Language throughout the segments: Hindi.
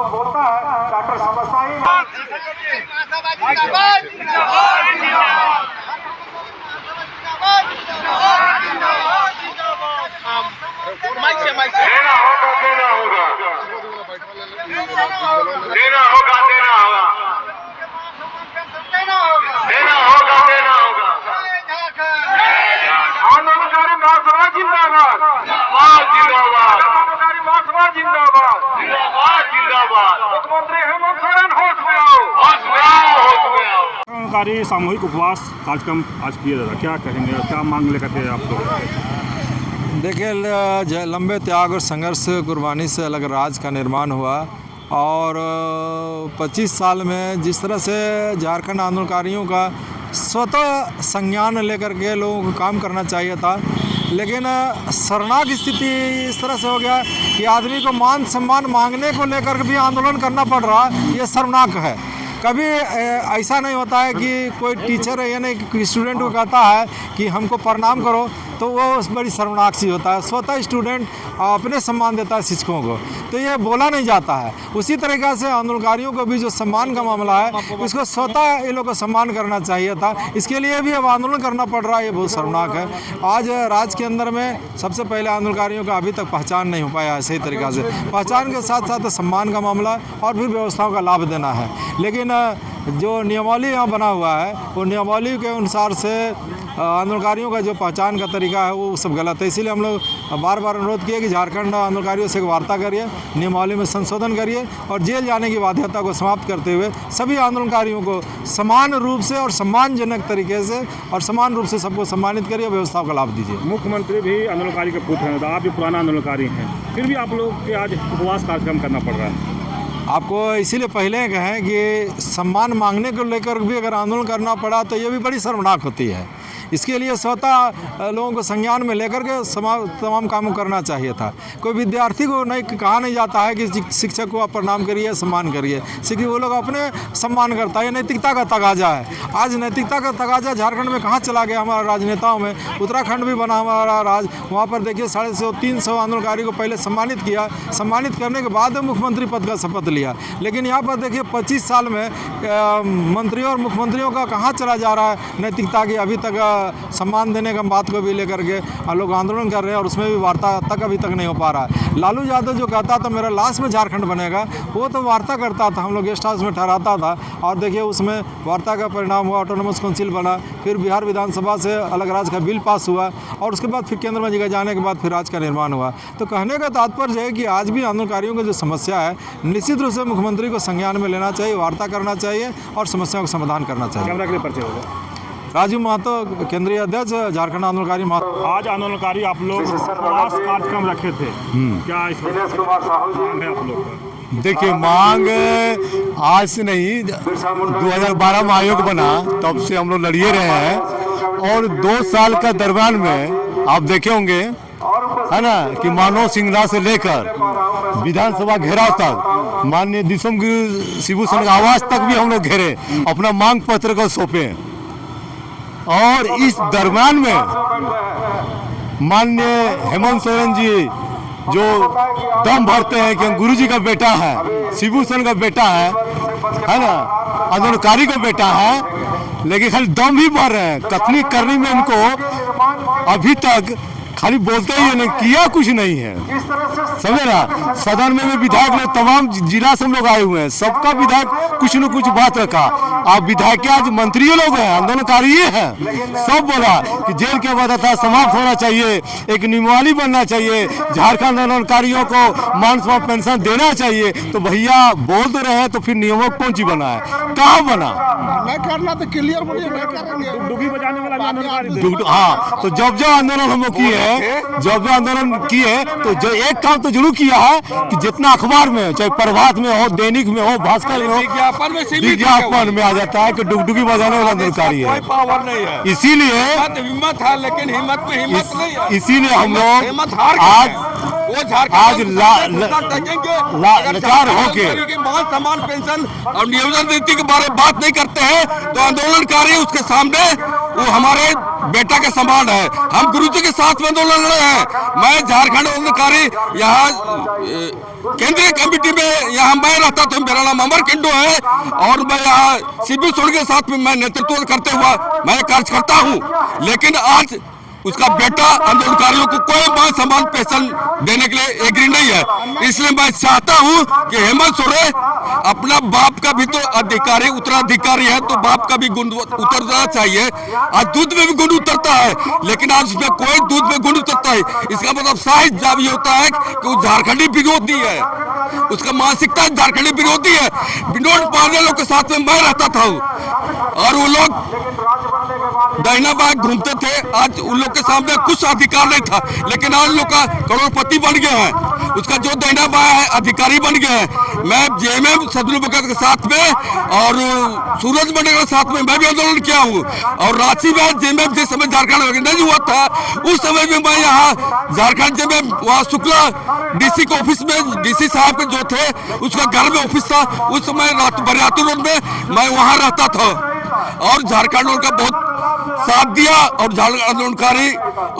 बोलता है डॉक्टर समझता ही आंदोलनकारी महासभा जिंदाबाद, आंदोलनकारी महासभा जिंदाबाद, जिंदाबाद। मुख्यमंत्री हेमंत सोरेन होश में आओ, होश में आओ, होश में आओ। आंदोलनकारी सामूहिक उपवास कार्यक्रम आज किया जा रहा है, क्या कहेंगे, क्या मांग लेकर के आप लोग? देखिए, लंबे त्याग और संघर्ष कुर्बानी से अलग राज्य का निर्माण हुआ और 25 साल में जिस तरह से झारखंड आंदोलनकारियों का स्वतः संज्ञान लेकर के लोगों को काम करना चाहिए था, लेकिन शर्मनाक स्थिति इस तरह से हो गया कि आदमी को मान सम्मान मांगने को लेकर भी आंदोलन करना पड़ रहा, ये शर्मनाक है। कभी ऐसा नहीं होता है कि कोई टीचर यानी कि स्टूडेंट को कहता है कि हमको प्रणाम करो तो वो बड़ी शर्मनाक सी होता है। स्वतः स्टूडेंट अपने सम्मान देता है शिक्षकों को, तो ये बोला नहीं जाता है। उसी तरीक़े से आंदोलनकारियों को भी जो सम्मान का मामला है इसको स्वतः ये लोग को सम्मान करना चाहिए था। इसके लिए भी अब आंदोलन करना पड़ रहा है, ये बहुत शर्मनाक है। आज राज्य के अंदर में सबसे पहले आंदोलनकारियों का अभी तक पहचान नहीं हो पाया है सही तरीक़े से। पहचान के साथ साथ सम्मान का मामला और फिर व्यवस्थाओं का लाभ देना है, लेकिन जो नियमावली यहाँ बना हुआ है वो नियमावली के अनुसार से आंदोलनकारियों का जो पहचान का तरीका है वो सब गलत है। इसीलिए हम लोग बार बार अनुरोध किए कि झारखंड आंदोलनकारियों से वार्ता करिए, नियमावली में संशोधन करिए और जेल जाने की बाध्यता को समाप्त करते हुए सभी आंदोलनकारियों को समान रूप से और सम्मानजनक तरीके से और समान रूप से सबको सम्मानित करिए, व्यवस्थाओं का लाभ दीजिए। मुख्यमंत्री भी आंदोलनकारी के पुत्र हैं, तो आप भी पुराना आंदोलनकारी हैं, फिर भी आप लोग के आज उपवास कार्यक्रम करना पड़ रहा है। आपको इसीलिए पहले कहें कि सम्मान मांगने को लेकर भी अगर आंदोलन करना पड़ा तो ये भी बड़ी शर्मनाक होती है। इसके लिए स्वतः लोगों को संज्ञान में लेकर के तमाम कामों करना चाहिए था। कोई विद्यार्थी को नहीं कहा नहीं जाता है कि शिक्षक को आप प्रणाम करिए, सम्मान करिए। सीखिए वो लोग अपने सम्मान करता है, ये नैतिकता का तगाजा है। आज नैतिकता का तगाजा झारखंड में कहाँ चला गया हमारा राजनेताओं में। उत्तराखंड भी बना हमारा राज, वहाँ पर देखिए 350 आंदोलनकारियों को पहले सम्मानित किया, सम्मानित करने के बाद मुख्यमंत्री पद का शपथ लिया। लेकिन यहाँ पर देखिए 25 साल में मंत्रियों और मुख्यमंत्रियों का कहाँ चला जा रहा है नैतिकता की। अभी तक सम्मान देने का बात को भी लेकर के लोग आंदोलन कर रहे हैं और उसमें भी वार्ता तक अभी तक नहीं हो पा रहा है। लालू यादव जो कहता था मेरा लास्ट में झारखंड बनेगा, वो तो वार्ता करता था, हम लोग गेस्ट हाउस में ठहराता था और देखिए उसमें वार्ता का परिणाम हुआ, ऑटोनोमस काउंसिल बना, फिर बिहार विधानसभा से अलग राज्य का बिल पास हुआ और उसके बाद फिर केंद्र में जगह जाने के बाद फिर राज्य का निर्माण हुआ। तो कहने का तात्पर्य है कि आज भी आंदोलनकारियों की जो समस्या है निश्चित रूप से मुख्यमंत्री को संज्ञान में लेना चाहिए, वार्ता करना चाहिए और समस्याओं का समाधान करना चाहिए। राजू महतो, केंद्रीय अध्यक्ष, झारखंड आंदोलनकारी महतो। आज आंदोलनकारी आप लोग उपवास कार्यक्रम रखे थे, क्या इस मांग है आप लोग? देखिए, मांग आज से नहीं, 2012 में आयोग बना तब से हम लोग लड़िए रहे हैं और 2 साल का दरमियान में आप देखे होंगे है ना कि मानव सिंगला से लेकर विधानसभा घेराव तक, माननीय दिसम शिबू सन आवास तक भी हम लोग घेरे, अपना मांग पत्र को सौंपे और इस दरमियान में माननीय हेमंत सोरेन जी जो दम भरते हैं कि हम गुरु जी का बेटा है, शिबू सन का बेटा है ना, आंदोलनकारी का बेटा है, लेकिन खाली दम ही भर रहे हैं। कथनी करनी में इनको अभी तक खाली बोलते ही नहीं, किया कुछ नहीं है, समझे ना। सदन में विधायक लोग तमाम जिला से हम लोग आए हुए हैं, सबका विधायक कुछ न कुछ बात रखा। आप विधायक आज मंत्री लोग हैं, आंदोलनकारी हैं, सब बोला कि जेल के व्यवस्था समाप्त होना चाहिए, एक नियमावली बनना चाहिए, झारखंड आंदोलनकारियों को मान सम्मान पेंशन देना चाहिए। तो भैया बोल तो रहे हैं, तो फिर नियमों कौन सी बना है, कहाँ बना? नहीं करना तो क्लियर बोलिए, नहीं करेंगे। डुगी बजाने वाला आंदोलन। हाँ, तो जब आंदोलन हम लोग किए, जब आंदोलन किए तो जो एक काम तो जरूर किया है कि जितना अखबार में, चाहे प्रभात में हो, दैनिक में हो, भास्कर में हो, विज्ञापन में आ जाता है कि डुगडुगी बजाने वाला आंदोलनकारी है। पावर नहीं है, इसीलिए हिम्मत है, लेकिन हिम्मत में हिम्मत नहीं है। इसीलिए हम लोग आज लाचार होके मान सम्मान पेंशन और नियोजन नीति के बारे में बात नहीं करते हैं तो आंदोलनकारी उसके सामने वो हमारे बेटा के समान है। हम गुरु जी के साथ में आंदोलन लड़ रहे हैं। मैं झारखंड आंदोलनकारी यहाँ केंद्रीय कमेटी में यहाँ मैं रहता था। मेरा नाम अमर किंडो है और मैं यहाँ शिबू सोरेन के साथ में मैं नेतृत्व करते हुआ मैं कार्य करता हूँ। लेकिन आज उसका बेटा आंदोलनकारियों को कोई मान सम्मान पेंशन देने के लिए एग्री नहीं है। इसलिए मैं चाहता हूं कि हेमंत सोरेन अपना बाप का भी तो अधिकारी उत्तराधिकारी है, तो बाप का भी गुण उतरना चाहिए। आज दूध में भी गुण उतरता है, लेकिन आज उसमें कोई दूध में गुण उतरता है। इसका मतलब साफ जब ये होता है कि वो झारखंडी विरोधी है, उसका मानसिकता झारखंडी विरोधी है। विनोद पांडे लोग के साथ में मैं रहता था और वो लोग दाहिना बाएं घूमते थे। आज उन लोग के सामने कुछ अधिकार नहीं था, लेकिन आज लोग का करोड़पति बन गए हैं। उसका जो दाहिना बाएं है अधिकारी बन गए हैं। मैं जेएमएम सदुल भगत के साथ में और सूरज मंडल के साथ में मैं भी आंदोलन किया हूँ। और रांची में जेएमएम जिस समय झारखंड नहीं हुआ था उस समय में मैं यहाँ झारखंड जेएमएम वहाँ शुक्ला डीसी के ऑफिस में डीसी साहब के जो थे उसका घर में ऑफिस था, उस समय बरियातू रोड में मैं वहाँ रहता था और झारखंड उनका बहुत साथ दिया और झारखंड आंदोलनकारी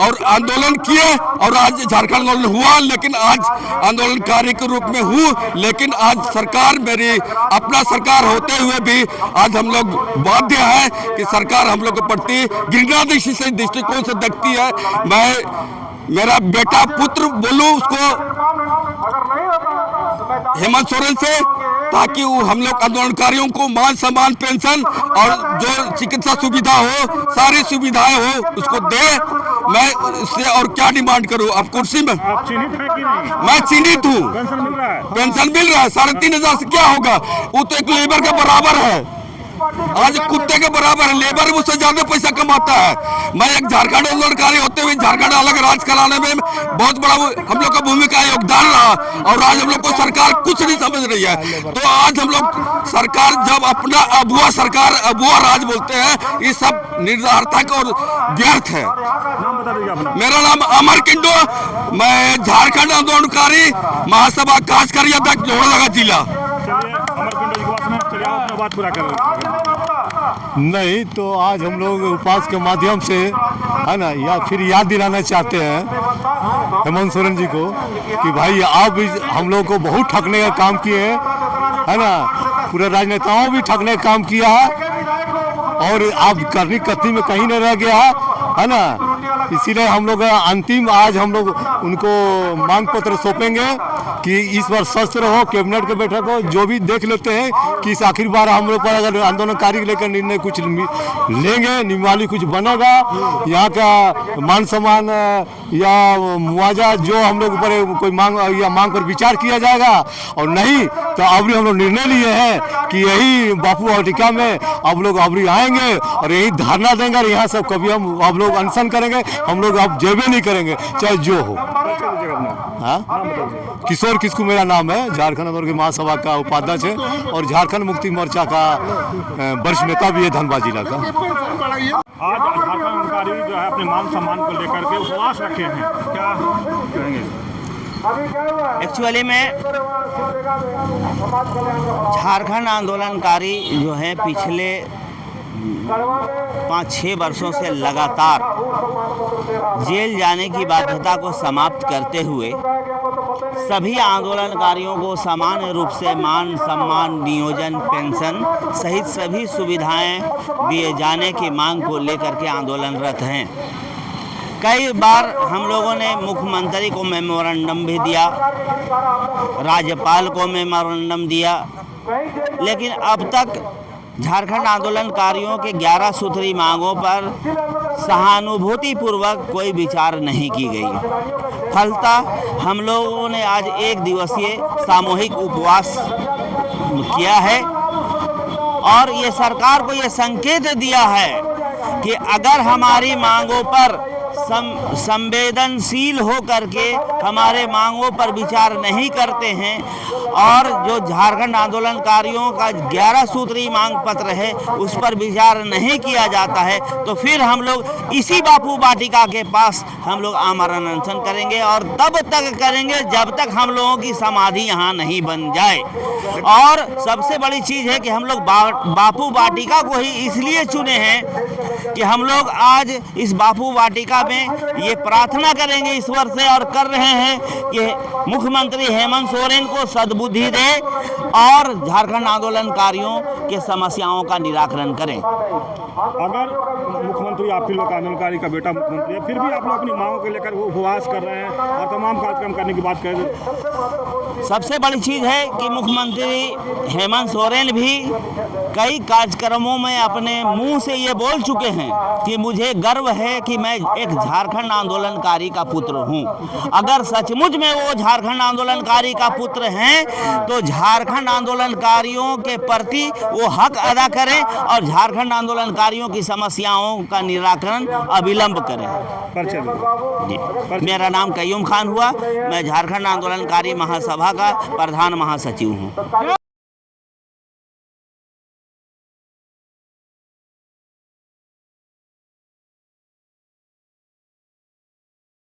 और आंदोलन किए और आज झारखंड आंदोलन हुआ। लेकिन आज आंदोलनकारी के रूप में हूँ, लेकिन आज सरकार मेरी अपना सरकार होते हुए भी आज हम लोग बाध्य है कि सरकार हम लोग के प्रति घृणा दृष्टिकोण से देखती है। मैं मेरा बेटा पुत्र बोलूं उसको हेमंत सोरेन से, ताकि वो हम लोग आंदोलनकारियों को मान सम्मान पेंशन और जो चिकित्सा सुविधा हो सारी सुविधाएं हो उसको दे। मैं उससे और क्या डिमांड करूं? अब कुर्सी में आप चिन्हित हैं कि नहीं? मैं चिन्हित हूँ। पेंशन मिल रहा है? पेंशन मिल रहा है 3,500 से क्या होगा? वो तो एक लेबर के बराबर है, आज कुत्ते के बराबर है। लेबर मुझसे ज्यादा पैसा कमाता है। मैं एक झारखंड आंदोलनकारी होते हुए झारखंड अलग राज कराने में बहुत बड़ा हम लोग का भूमिका योगदान रहा और आज हम लोग को सरकार कुछ नहीं समझ रही है। तो आज हम लोग सरकार जब अपना अबुआ सरकार अबुआ राज बोलते हैं, ये सब निरार्थक और व्यर्थ है। नाम बता दीजिए अपना। मेरा नाम अमर किंडो, मैं झारखंड आंदोलनकारी महासभा कांचकरिया तक लोहरदगा जिला। चलिए अमर किंडो जी को चलिए आप अपना बात पूरा कर रहे नहीं तो आज हम लोग उपवास के माध्यम से है ना या फिर याद दिलाना चाहते हैं हेमंत सोरेन जी को कि भाई आप हम लोग को बहुत ठगने का काम किए हैं, है ना। पूरे राजनेताओं भी ठगने का काम किया है और आप करनी कत्ती में कहीं नहीं रह गया है ना। इसीलिए हम लोग अंतिम आज हम लोग उनको मांग पत्र सौंपेंगे कि इस बार स्वस्थ रहो। कैबिनेट के बैठक हो जो भी देख लेते हैं कि इस आखिर बार हम लोग पर अगर आंदोलनकारी लेकर निर्णय कुछ लेंगे, नियमावली कुछ बनेगा, यहाँ का मान सम्मान या मुआवजा जो हम लोग ऊपर कोई मांग पर विचार किया जाएगा। और नहीं तो अभी हम लोग निर्णय लिए हैं कि यही बापू वाटिका में अब लोग अभी आएंगे और यही धरना देंगे और यहाँ सब कभी हम अब लोग अनशन करेंगे। हम लोग अब जेबे नहीं करेंगे चाहे जो हो। हाँ, किशोर किस्कू मेरा नाम है, झारखंड आंदोलन की महासभा का उपाध्यक्ष है और झारखंड मुक्ति मोर्चा का वरिष्ठ नेता भी है धनबाद जिला का। आज झारखंड आंदोलनकारी जो है अपने मान सम्मान को लेकर के उपवास रखे हैं, क्या कहेंगे? एक्चुअली में झारखंड आंदोलनकारी जो है पिछले 5-6 वर्षों से लगातार जेल जाने की बाध्यता को समाप्त करते हुए सभी आंदोलनकारियों को समान रूप से मान सम्मान नियोजन पेंशन सहित सभी सुविधाएं दिए जाने की मांग को लेकर के आंदोलनरत हैं। कई बार हम लोगों ने मुख्यमंत्री को मेमोरेंडम भी दिया, राज्यपाल को मेमोरेंडम दिया, लेकिन अब तक झारखंड आंदोलनकारियों के 11 सूत्री मांगों पर सहानुभूतिपूर्वक कोई विचार नहीं की गई। फलतः हम लोगों ने आज 1 दिवसीय सामूहिक उपवास किया है और ये सरकार को ये संकेत दिया है कि अगर हमारी मांगों पर संवेदनशील हो करके हमारे मांगों पर विचार नहीं करते हैं और जो झारखंड आंदोलनकारियों का 11 सूत्री मांग पत्र है उस पर विचार नहीं किया जाता है तो फिर हम लोग इसी बापू वाटिका के पास हम लोग आमरण अनशन करेंगे और तब तक करेंगे जब तक हम लोगों की समाधि यहाँ नहीं बन जाए। और सबसे बड़ी चीज़ है कि हम लोग बापू वाटिका को ही इसलिए चुने हैं कि हम लोग आज इस बापू वाटिका में ये प्रार्थना करेंगे ईश्वर से और कर रहे हैं कि मुख्यमंत्री हेमंत सोरेन को सद्बुद्धि दे और झारखंड आंदोलनकारियों के समस्याओं का निराकरण करें। अगर मुख्यमंत्री आप ही लोग का आंदोलनकारी का बेटा मुख्यमंत्री है, फिर भी आप लोग अपनी मांगों को लेकर वो उपवास कर रहे हैं और तमाम कार्यक्रम करने की बात कर रहे हैं। सबसे बड़ी चीज़ है कि मुख्यमंत्री हेमंत सोरेन भी कई कार्यक्रमों में अपने मुंह से ये बोल चुके हैं कि मुझे गर्व है कि मैं एक झारखंड आंदोलनकारी का पुत्र हूं। अगर सचमुच में वो झारखंड आंदोलनकारी का पुत्र हैं तो झारखंड आंदोलनकारियों के प्रति वो हक अदा करें और झारखंड आंदोलनकारियों की समस्याओं का निराकरण अविलंब करें। जी, मेरा नाम कयूम खान हुआ, मैं झारखंड आंदोलनकारी महासभा का प्रधान महासचिव हूँ।